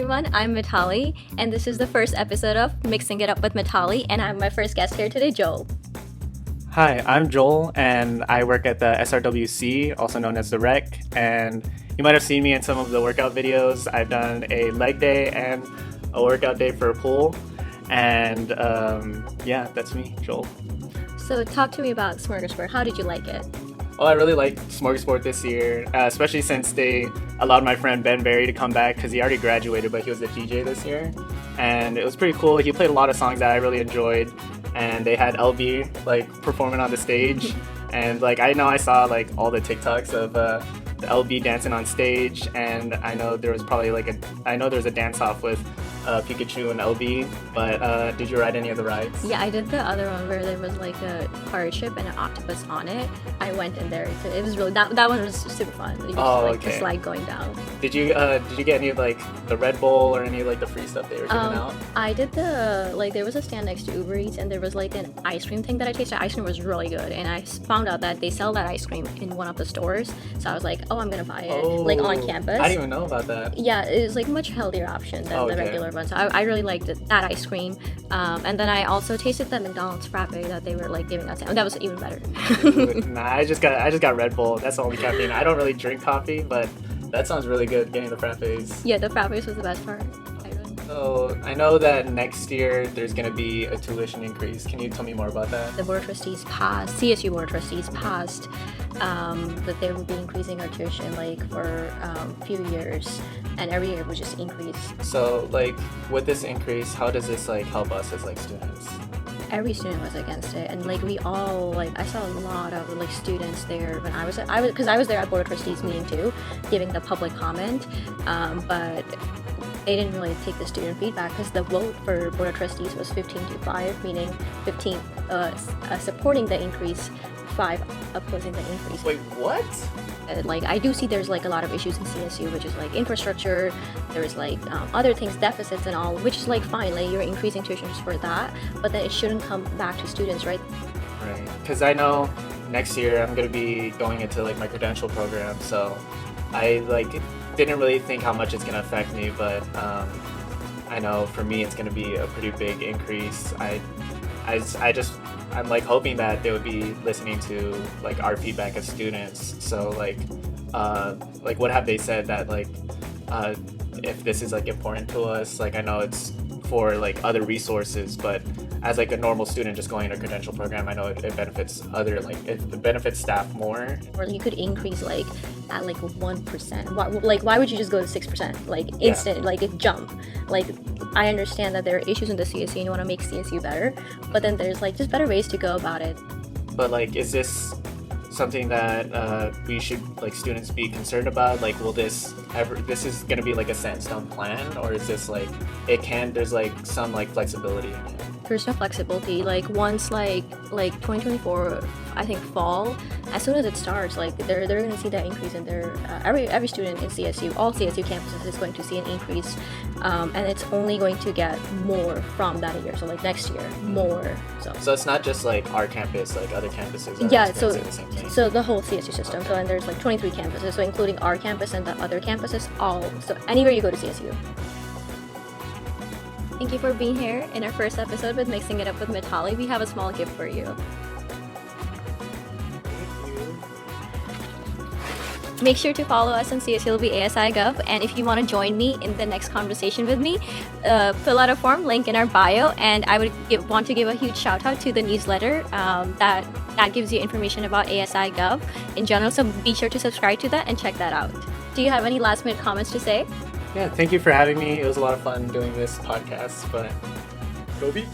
everyone, I'm Mitali, and this is the first episode of Mixing It Up with Mitali, and I'm my first guest here today, Joel. Hi, I'm Joel, and I work at the SRWC, also known as the Rec, and you might have seen me in some of the workout videos. I've done a leg day and a workout day for a pool, and yeah, that's me, Joel. So talk to me about Smorgasport. How did you like it? Well, I really liked Smorgasport this year, especially since they allowed my friend Ben Berry to come back because he already graduated, but he was the DJ this year. And it was pretty cool. He played a lot of songs that I really enjoyed. And they had LB performing on the stage. And I saw all the TikToks of the LB dancing on stage. And I know there was probably there was a dance off with Pikachu and LB, but did you ride any of the rides? Yeah, I did the other one where there was a pirate ship and an octopus on it. I went in there. It was really that one was super fun. You just, the slide going down. Did you get any of the Red Bull or any of the free stuff they were giving out? I did there was a stand next to Uber Eats and there was an ice cream thing that I tasted. Ice cream was really good, and I found out that they sell that ice cream in one of the stores. So I was like, oh, I'm gonna buy it on campus. I didn't even know about that. Yeah, it was a much healthier option than the regular one. So I really liked that ice cream. And then I also tasted the McDonald's frappe that they were giving us. That was even better. Nah, I just got Red Bull. That's the only caffeine. I don't really drink coffee, but that sounds really good, getting the frappes. Yeah, the frappes was the best part. So I know that next year there's going to be a tuition increase. Can you tell me more about that? The Board of Trustees passed, CSU Board of Trustees passed that they will be increasing our tuition for a few years, and every year will just increase. So with this increase, how does this help us as students? Every student was against it, and we all I saw a lot of students there when I was there at Board of Trustees meeting too, giving the public comment, but they didn't really take the student feedback because the vote for Board of Trustees was 15-5, meaning 15 supporting the increase, 5 opposing the increase. Wait, what? I do see there's a lot of issues in CSU, which is infrastructure, there's other things, deficits and all, which is fine, you're increasing tuition just for that, but then it shouldn't come back to students, right? Right, because I know next year I'm going to be going into my credential program, so I didn't really think how much it's going to affect me, but I know for me it's going to be a pretty big increase. I'm hoping that they would be listening to our feedback as students. So what have they said that if this is important to us? I know it's for other resources, but as a normal student just going to a credential program, I know it benefits it benefits staff more. Or you could increase at 1%. Why would you just go to 6%? Instant, it jump. I understand that there are issues in the CSU and you want to make CSU better, but then there's just better ways to go about it. But is this something that we should students be concerned about? Will this is going to be a set in stone plan, or is this there's some flexibility in it? There's no flexibility. Once 2024, I think fall, as soon as it starts, they're going to see that increase in their every student in CSU, all CSU campuses is going to see an increase, and it's only going to get more from that year. So next year, more. So it's not just our campus, other campuses. Yeah. So the whole CSU system. So and there's 23 campuses, so including our campus and the other campuses, all. So anywhere you go to CSU. Thank you for being here in our first episode with Mixing It Up with Mitali. We have a small gift for you. Thank you. Make sure to follow us on CSULB ASI Gov, and if you want to join me in the next conversation with me, fill out a form, link in our bio, and I would want to give a huge shout out to the newsletter that gives you information about ASI Gov in general, so be sure to subscribe to that and check that out. Do you have any last minute comments to say? Yeah, thank you for having me. It was a lot of fun doing this podcast, but go Beach!